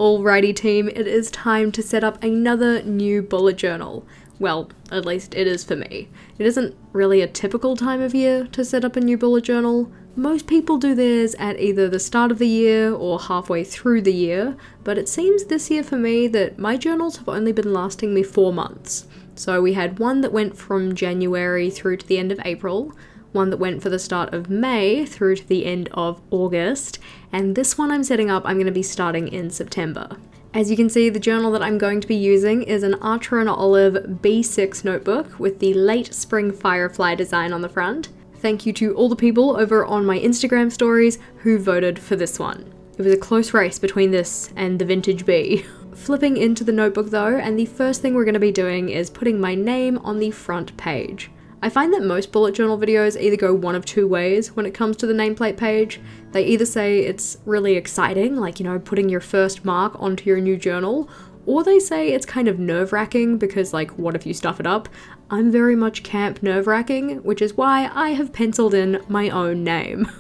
Alrighty team, it is time to set up another new bullet journal. Well, at least it is for me. It isn't really a typical time of year to set up a new bullet journal. Most people do theirs at either the start of the year or halfway through the year, but it seems this year for me that my journals have only been lasting me 4 months. So we had one that went from January through to the end of April, one that went for the start of May through to the end of August, and this one I'm setting up I'm going to be starting in September. As you can see, the journal that I'm going to be using is an Archer and Olive B6 notebook with the late spring firefly design on the front. Thank you to all the people over on my Instagram stories who voted for this one. It was a close race between this and the vintage B. Flipping into the notebook though, and the first thing we're going to be doing is putting my name on the front page. I find that most bullet journal videos either go one of two ways when it comes to the nameplate page. They either say it's really exciting, like, you know, putting your first mark onto your new journal, or they say it's kind of nerve-wracking because, like, what if you stuff it up? I'm very much camp nerve-wracking, which is why I have penciled in my own name.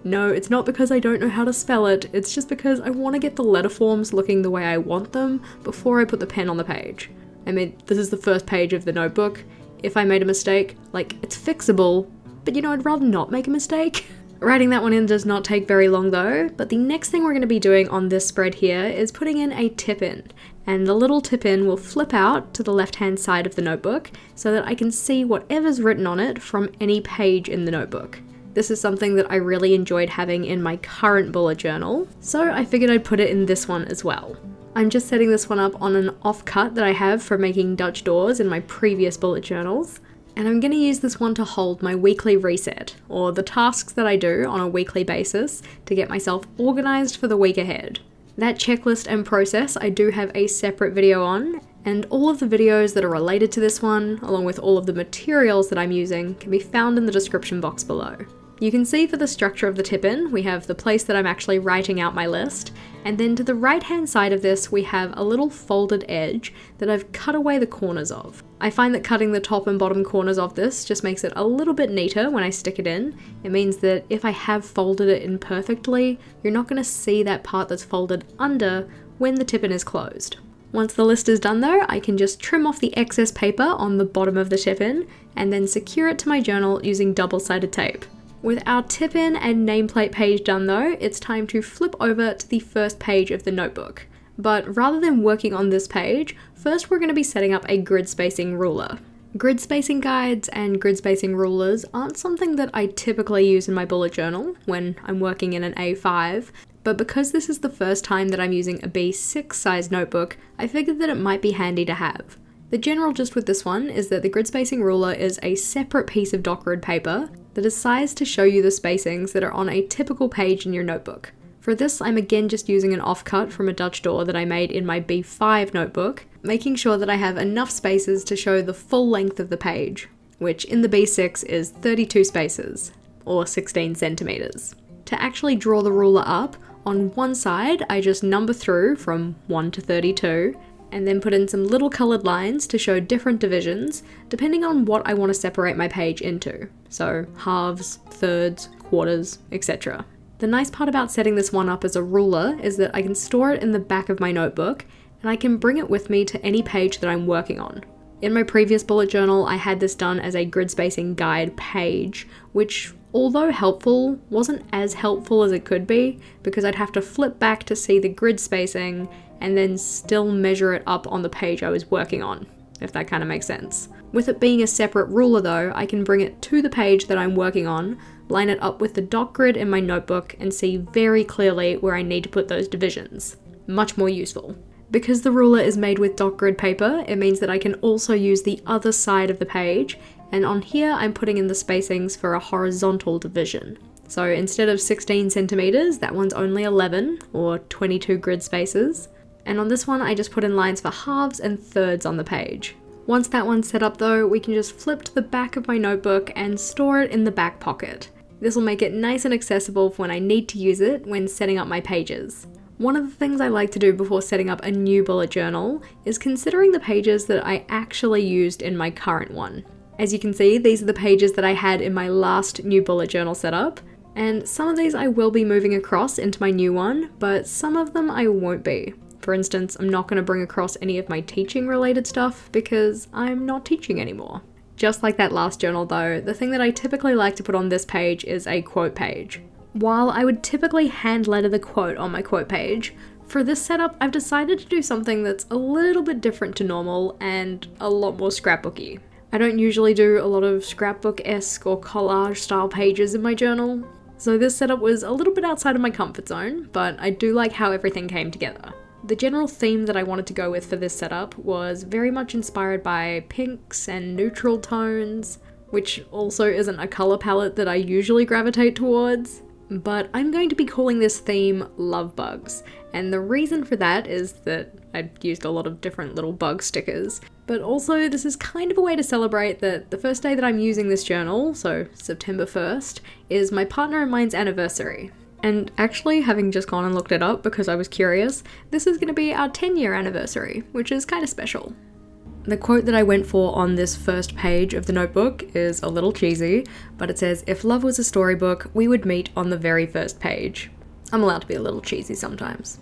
No, it's not because I don't know how to spell it, it's just because I want to get the letter forms looking the way I want them before I put the pen on the page. I mean, this is the first page of the notebook. If I made a mistake, like, it's fixable, but you know, I'd rather not make a mistake. Writing that one in does not take very long though, but the next thing we're going to be doing on this spread here is putting in a tip-in, and the little tip-in will flip out to the left-hand side of the notebook so that I can see whatever's written on it from any page in the notebook. This is something that I really enjoyed having in my current bullet journal, so I figured I'd put it in this one as well. I'm just setting this one up on an offcut that I have for making Dutch doors in my previous bullet journals, and I'm going to use this one to hold my weekly reset, or the tasks that I do on a weekly basis to get myself organized for the week ahead. That checklist and process I do have a separate video on, and all of the videos that are related to this one, along with all of the materials that I'm using, can be found in the description box below. You can see for the structure of the tip-in, we have the place that I'm actually writing out my list, and then to the right hand side of this we have a little folded edge that I've cut away the corners of. I find that cutting the top and bottom corners of this just makes it a little bit neater when I stick it in. It means that if I have folded it in perfectly, you're not going to see that part that's folded under when the tip-in is closed. Once the list is done though, I can just trim off the excess paper on the bottom of the tip-in and then secure it to my journal using double-sided tape. With our tip-in and nameplate page done though, it's time to flip over to the first page of the notebook. But rather than working on this page, first we're going to be setting up a grid spacing ruler. Grid spacing guides and grid spacing rulers aren't something that I typically use in my bullet journal when I'm working in an A5, but because this is the first time that I'm using a B6 size notebook, I figured that it might be handy to have. The general gist with this one is that the grid spacing ruler is a separate piece of doc grid paper that is sized to show you the spacings that are on a typical page in your notebook. For this, I'm again just using an offcut from a Dutch door that I made in my B5 notebook, making sure that I have enough spaces to show the full length of the page, which in the B6 is 32 spaces, or 16 centimeters. To actually draw the ruler up, on one side I just number through from 1 to 32, and then put in some little coloured lines to show different divisions depending on what I want to separate my page into, so halves, thirds, quarters, etc. The nice part about setting this one up as a ruler is that I can store it in the back of my notebook and I can bring it with me to any page that I'm working on. In my previous bullet journal I had this done as a grid spacing guide page, which although helpful, wasn't as helpful as it could be because I'd have to flip back to see the grid spacing and then still measure it up on the page I was working on, if that kind of makes sense. With it being a separate ruler though, I can bring it to the page that I'm working on, line it up with the doc grid in my notebook and see very clearly where I need to put those divisions. Much more useful. Because the ruler is made with doc grid paper, it means that I can also use the other side of the page, and on here I'm putting in the spacings for a horizontal division. So instead of 16 centimeters, that one's only 11, or 22 grid spaces. And on this one I just put in lines for halves and thirds on the page. Once that one's set up though, we can just flip to the back of my notebook and store it in the back pocket. This will make it nice and accessible for when I need to use it when setting up my pages. One of the things I like to do before setting up a new bullet journal is considering the pages that I actually used in my current one. As you can see, these are the pages that I had in my last new bullet journal setup, and some of these I will be moving across into my new one, but some of them I won't be. For instance, I'm not going to bring across any of my teaching related stuff because I'm not teaching anymore. Just like that last journal though, the thing that I typically like to put on this page is a quote page. While I would typically hand letter the quote on my quote page, for this setup I've decided to do something that's a little bit different to normal and a lot more scrapbooky. I don't usually do a lot of scrapbook-esque or collage style pages in my journal, so this setup was a little bit outside of my comfort zone, but I do like how everything came together. The general theme that I wanted to go with for this setup was very much inspired by pinks and neutral tones, which also isn't a colour palette that I usually gravitate towards. But I'm going to be calling this theme Love Bugs, and the reason for that is that I've used a lot of different little bug stickers, but also this is kind of a way to celebrate that the first day that I'm using this journal, so September 1st, is my partner and mine's anniversary. And actually, having just gone and looked it up because I was curious, this is going to be our 10-year anniversary, which is kind of special. The quote that I went for on this first page of the notebook is a little cheesy, but it says, "If love was a storybook, we would meet on the very first page." I'm allowed to be a little cheesy sometimes.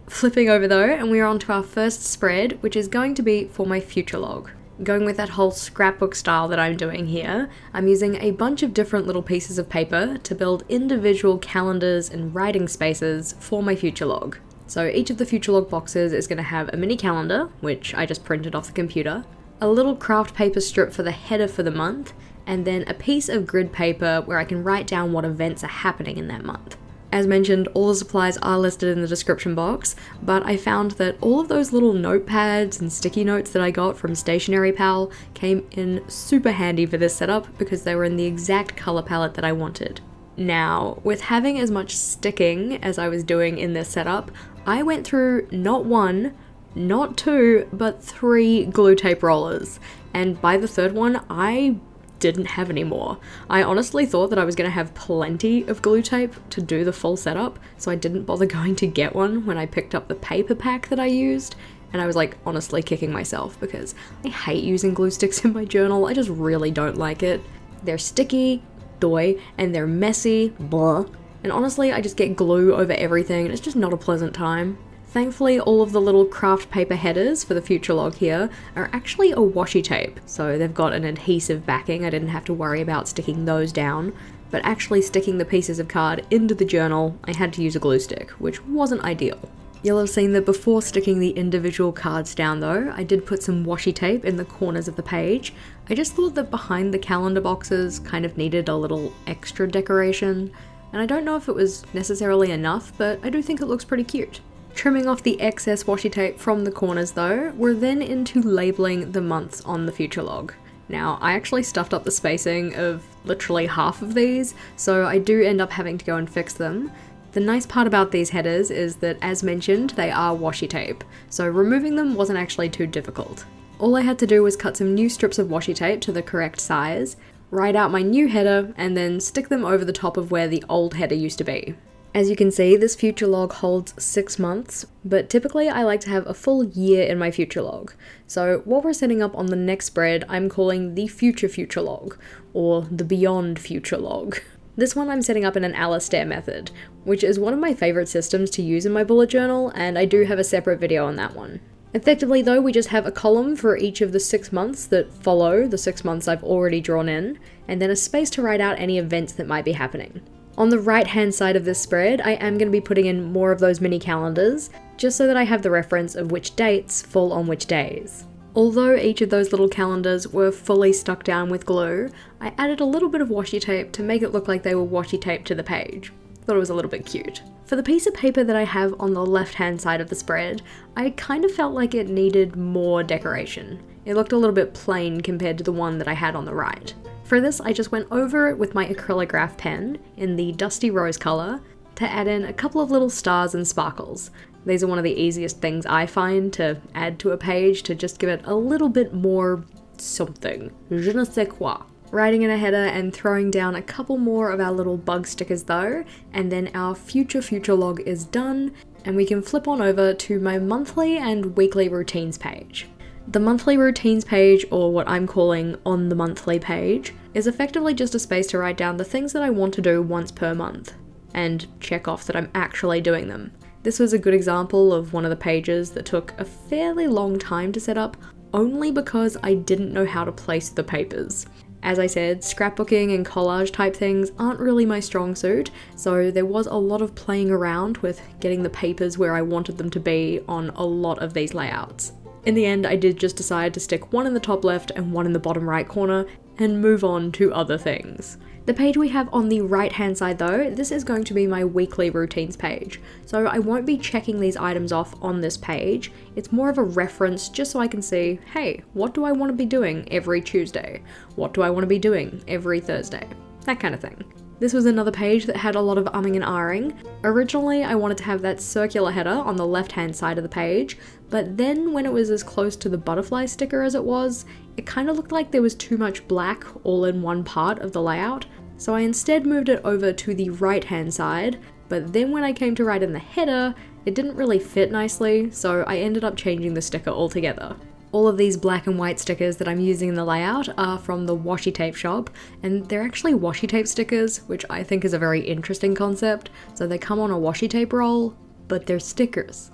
Flipping over though, and we're on to our first spread, which is going to be for my future log. Going with that whole scrapbook style that I'm doing here, I'm using a bunch of different little pieces of paper to build individual calendars and writing spaces for my future log. So each of the future log boxes is going to have a mini calendar, which I just printed off the computer, a little craft paper strip for the header for the month, and then a piece of grid paper where I can write down what events are happening in that month. As mentioned, all the supplies are listed in the description box, but I found that all of those little notepads and sticky notes that I got from Stationery Pal came in super handy for this setup because they were in the exact colour palette that I wanted. Now, with having as much sticking as I was doing in this setup, I went through not one, not two, but 3 glue tape rollers, and by the third one, I didn't have any more. I honestly thought that I was going to have plenty of glue tape to do the full setup, so I didn't bother going to get one when I picked up the paper pack that I used, and I was like honestly kicking myself because I hate using glue sticks in my journal. I just really don't like it. They're sticky, doy, and they're messy, blah. And honestly, I just get glue over everything and it's just not a pleasant time. Thankfully, all of the little craft paper headers for the future log here are actually a washi tape, so they've got an adhesive backing. I didn't have to worry about sticking those down, but actually sticking the pieces of card into the journal, I had to use a glue stick, which wasn't ideal. You'll have seen that before sticking the individual cards down though, I did put some washi tape in the corners of the page. I just thought that behind the calendar boxes kind of needed a little extra decoration, and I don't know if it was necessarily enough, but I do think it looks pretty cute. Trimming off the excess washi tape from the corners though, we're then into labeling the months on the future log. Now, I actually stuffed up the spacing of literally half of these, so I do end up having to go and fix them. The nice part about these headers is that, as mentioned, they are washi tape, so removing them wasn't actually too difficult. All I had to do was cut some new strips of washi tape to the correct size, write out my new header, and then stick them over the top of where the old header used to be. As you can see, this future log holds 6 months, but typically I like to have a full year in my future log. So what we're setting up on the next spread, I'm calling the future log, or the beyond future log. This one I'm setting up in an Alistair method, which is one of my favourite systems to use in my bullet journal, and I do have a separate video on that one. Effectively though, we just have a column for each of the 6 months that follow the 6 months I've already drawn in, and then a space to write out any events that might be happening. On the right hand side of this spread, I am going to be putting in more of those mini calendars, just so that I have the reference of which dates fall on which days. Although each of those little calendars were fully stuck down with glue, I added a little bit of washi tape to make it look like they were washi taped to the page. Thought it was a little bit cute. For the piece of paper that I have on the left hand side of the spread, I kind of felt like it needed more decoration. It looked a little bit plain compared to the one that I had on the right. For this, I just went over it with my acrylograph pen in the dusty rose colour to add in a couple of little stars and sparkles. These are one of the easiest things I find to add to a page to just give it a little bit more something. Je ne sais quoi. Writing in a header and throwing down a couple more of our little bug stickers though, and then our future log is done, and we can flip on over to my monthly and weekly routines page. The monthly routines page, or what I'm calling on the monthly page, is effectively just a space to write down the things that I want to do once per month, and check off that I'm actually doing them. This was a good example of one of the pages that took a fairly long time to set up, only because I didn't know how to place the papers. As I said, scrapbooking and collage type things aren't really my strong suit, so there was a lot of playing around with getting the papers where I wanted them to be on a lot of these layouts. In the end, I did just decide to stick one in the top left and one in the bottom right corner and move on to other things. The page we have on the right hand side though, this is going to be my weekly routines page. So I won't be checking these items off on this page. It's more of a reference just so I can see, hey, what do I want to be doing every Tuesday? What do I want to be doing every Thursday? That kind of thing. This was another page that had a lot of umming and ahhing. Originally, I wanted to have that circular header on the left-hand side of the page, but then when it was as close to the butterfly sticker as it was, it kind of looked like there was too much black all in one part of the layout, so I instead moved it over to the right-hand side, but then when I came to write in the header, it didn't really fit nicely, so I ended up changing the sticker altogether. All of these black and white stickers that I'm using in the layout are from the washi tape shop, and they're actually washi tape stickers, which I think is a very interesting concept. So they come on a washi tape roll, but they're stickers.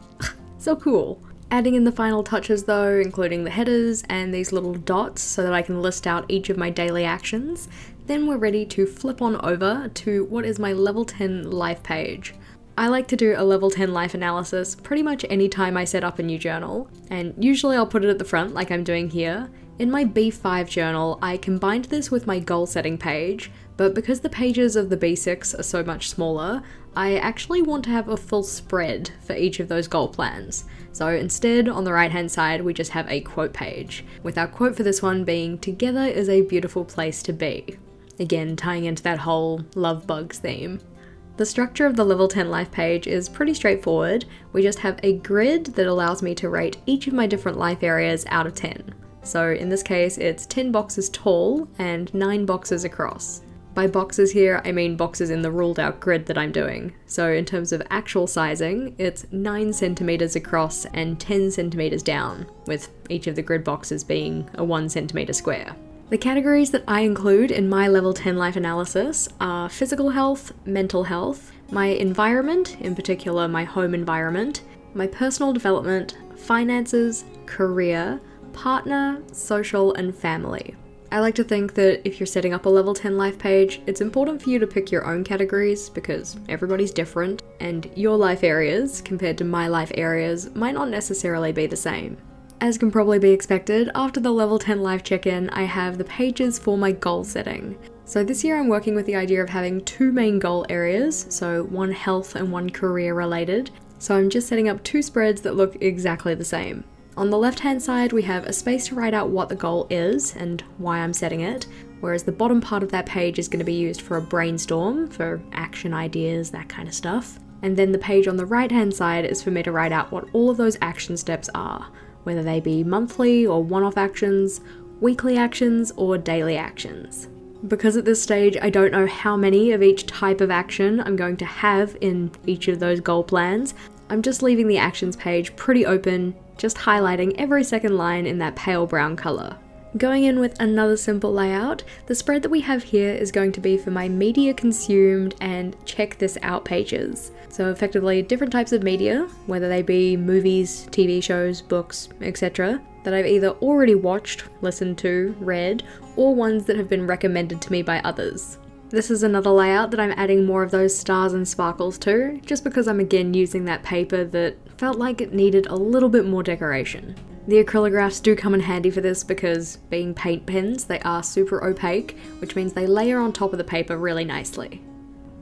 So cool. Adding in the final touches though, including the headers and these little dots so that I can list out each of my daily actions, then we're ready to flip on over to what is my level 10 life page. I like to do a level 10 life analysis pretty much any time I set up a new journal, and usually I'll put it at the front like I'm doing here. In my B5 journal, I combined this with my goal setting page, but because the pages of the B6 are so much smaller, I actually want to have a full spread for each of those goal plans. So instead, on the right hand side, we just have a quote page, with our quote for this one being, "Together is a beautiful place to be." Again, tying into that whole love bugs theme. The structure of the level 10 life page is pretty straightforward. We just have a grid that allows me to rate each of my different life areas out of 10. So in this case, it's 10 boxes tall and 9 boxes across. By boxes here, I mean boxes in the ruled out grid that I'm doing. So in terms of actual sizing, it's 9 centimeters across and 10 centimeters down, with each of the grid boxes being a 1 centimeter square. The categories that I include in my level 10 life analysis are physical health, mental health, my environment, in particular my home environment, my personal development, finances, career, partner, social, and family. I like to think that if you're setting up a level 10 life page, it's important for you to pick your own categories because everybody's different, and your life areas compared to my life areas might not necessarily be the same. As can probably be expected, after the level 10 life check-in, I have the pages for my goal setting. So this year I'm working with the idea of having 2 main goal areas, so one health and one career related. So I'm just setting up 2 spreads that look exactly the same. On the left-hand side, we have a space to write out what the goal is and why I'm setting it, whereas the bottom part of that page is going to be used for a brainstorm, for action ideas, that kind of stuff. And then the page on the right-hand side is for me to write out what all of those action steps are, whether they be monthly or one-off actions, weekly actions, or daily actions. Because at this stage I don't know how many of each type of action I'm going to have in each of those goal plans, I'm just leaving the actions page pretty open, just highlighting every second line in that pale brown colour. Going in with another simple layout, the spread that we have here is going to be for my media consumed and check this out pages. So effectively different types of media, whether they be movies, TV shows, books, etc., that I've either already watched, listened to, read, or ones that have been recommended to me by others. This is another layout that I'm adding more of those stars and sparkles to, just because I'm again using that paper that felt like it needed a little bit more decoration. The acrylographs do come in handy for this because, being paint pens, they are super opaque, which means they layer on top of the paper really nicely.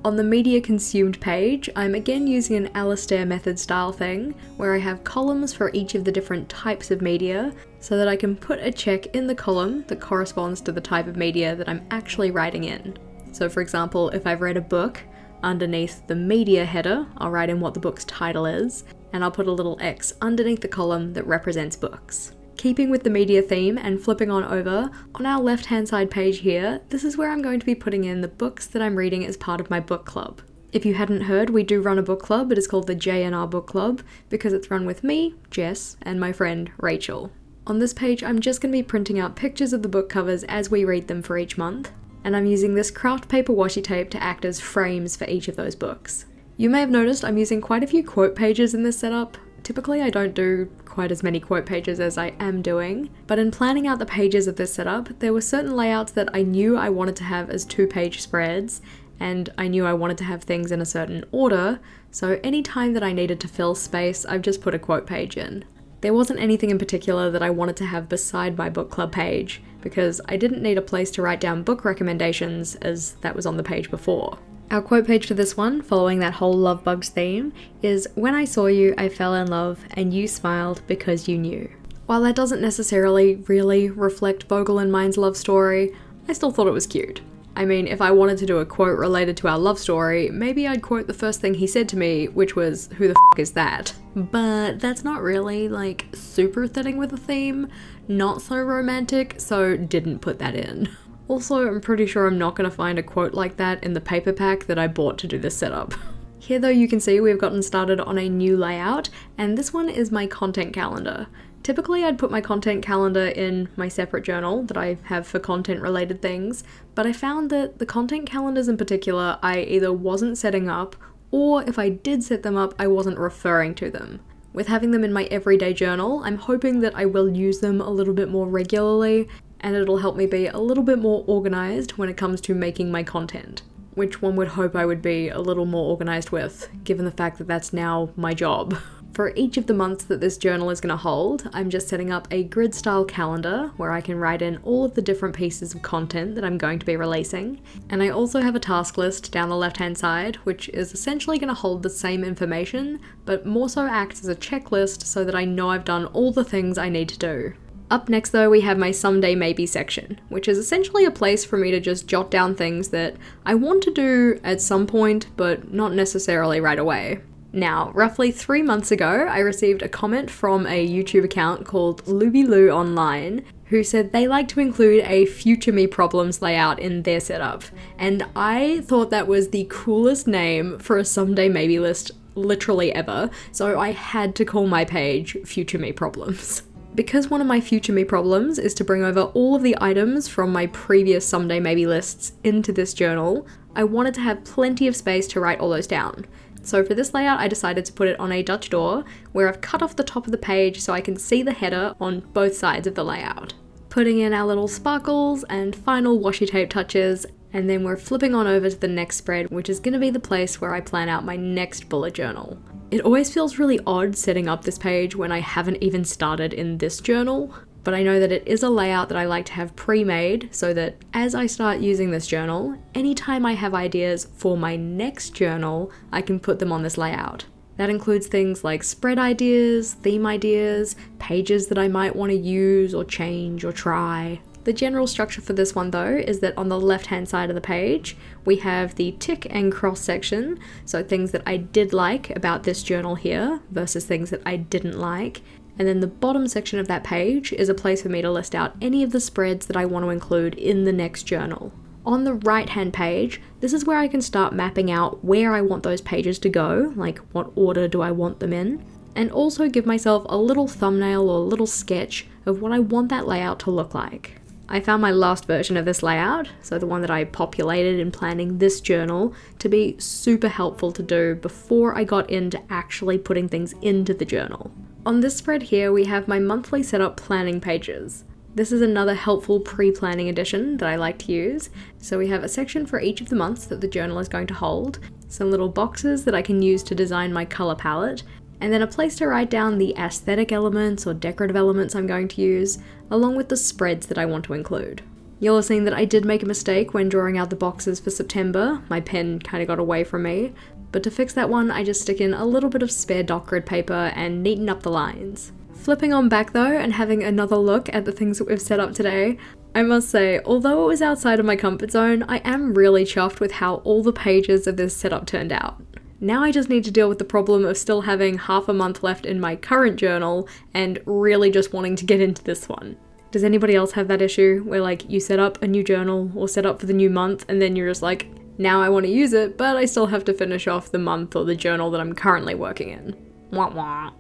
On the media consumed page, I'm again using an Alastair method style thing, where I have columns for each of the different types of media, so that I can put a check in the column that corresponds to the type of media that I'm actually writing in. So for example, if I've read a book, underneath the media header, I'll write in what the book's title is, and I'll put a little X underneath the column that represents books. Keeping with the media theme and flipping on over, on our left hand side page here, this is where I'm going to be putting in the books that I'm reading as part of my book club. If you hadn't heard, we do run a book club. It is called the JNR Book Club because it's run with me, Jess, and my friend Rachel. On this page, I'm just going to be printing out pictures of the book covers as we read them for each month, and I'm using this craft paper washi tape to act as frames for each of those books. You may have noticed I'm using quite a few quote pages in this setup. Typically I don't do quite as many quote pages as I am doing, but in planning out the pages of this setup, there were certain layouts that I knew I wanted to have as 2-page spreads, and I knew I wanted to have things in a certain order, so any time that I needed to fill space, I've just put a quote page in. There wasn't anything in particular that I wanted to have beside my book club page, because I didn't need a place to write down book recommendations as that was on the page before. Our quote page for this one, following that whole love bugs theme, is "When I saw you, I fell in love, and you smiled because you knew." While that doesn't necessarily really reflect Vogel and mine's love story, I still thought it was cute. I mean, if I wanted to do a quote related to our love story, maybe I'd quote the first thing he said to me, which was, "Who the f*** is that?" But that's not really, like, super fitting with the theme, not so romantic, so didn't put that in. Also, I'm pretty sure I'm not going to find a quote like that in the paper pack that I bought to do this setup. Here though, you can see we've gotten started on a new layout, and this one is my content calendar. Typically I'd put my content calendar in my separate journal that I have for content related things, but I found that the content calendars in particular I either wasn't setting up, or if I did set them up, I wasn't referring to them. With having them in my everyday journal, I'm hoping that I will use them a little bit more regularly, and it'll help me be a little bit more organized when it comes to making my content, which one would hope I would be a little more organized with, given the fact that that's now my job. For each of the months that this journal is going to hold, I'm just setting up a grid style calendar where I can write in all of the different pieces of content that I'm going to be releasing. And I also have a task list down the left hand side, which is essentially going to hold the same information, but more so acts as a checklist so that I know I've done all the things I need to do. Up next though, we have my someday maybe section, which is essentially a place for me to just jot down things that I want to do at some point, but not necessarily right away. Now, roughly 3 months ago, I received a comment from a YouTube account called Lubyloo Online, who said they like to include a future me problems layout in their setup, and I thought that was the coolest name for a someday maybe list literally ever, so I had to call my page Future Me Problems. Because one of my future me problems is to bring over all of the items from my previous someday maybe lists into this journal, I wanted to have plenty of space to write all those down. So for this layout, I decided to put it on a Dutch door, where I've cut off the top of the page so I can see the header on both sides of the layout. Putting in our little sparkles and final washi tape touches, and then we're flipping on over to the next spread, which is going to be the place where I plan out my next bullet journal. It always feels really odd setting up this page when I haven't even started in this journal, but I know that it is a layout that I like to have pre-made so that as I start using this journal, anytime I have ideas for my next journal, I can put them on this layout. That includes things like spread ideas, theme ideas, pages that I might want to use or change or try. The general structure for this one though is that on the left hand side of the page we have the tick and cross section, so things that I did like about this journal here versus things that I didn't like, and then the bottom section of that page is a place for me to list out any of the spreads that I want to include in the next journal. On the right hand page, this is where I can start mapping out where I want those pages to go, like what order do I want them in, and also give myself a little thumbnail or a little sketch of what I want that layout to look like. I found my last version of this layout, so the one that I populated in planning this journal, to be super helpful to do before I got into actually putting things into the journal. On this spread here, we have my monthly setup planning pages. This is another helpful pre-planning addition that I like to use. So we have a section for each of the months that the journal is going to hold, some little boxes that I can use to design my color palette, and then a place to write down the aesthetic elements or decorative elements I'm going to use, along with the spreads that I want to include. You'll have seen that I did make a mistake when drawing out the boxes for September. My pen kind of got away from me, but to fix that one I just stick in a little bit of spare doc grid paper and neaten up the lines. Flipping on back though and having another look at the things that we've set up today, I must say, although it was outside of my comfort zone, I am really chuffed with how all the pages of this setup turned out. Now I just need to deal with the problem of still having half a month left in my current journal and really just wanting to get into this one. Does anybody else have that issue where like you set up a new journal or set up for the new month and then you're just like, now I want to use it, but I still have to finish off the month or the journal that I'm currently working in. Wah wah.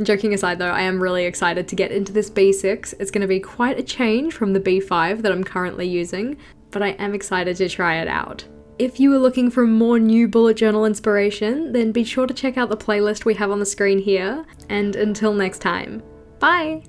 Joking aside though, I am really excited to get into this B6. It's going to be quite a change from the B5 that I'm currently using, but I am excited to try it out. If you are looking for more new bullet journal inspiration, then be sure to check out the playlist we have on the screen here, and until next time, bye!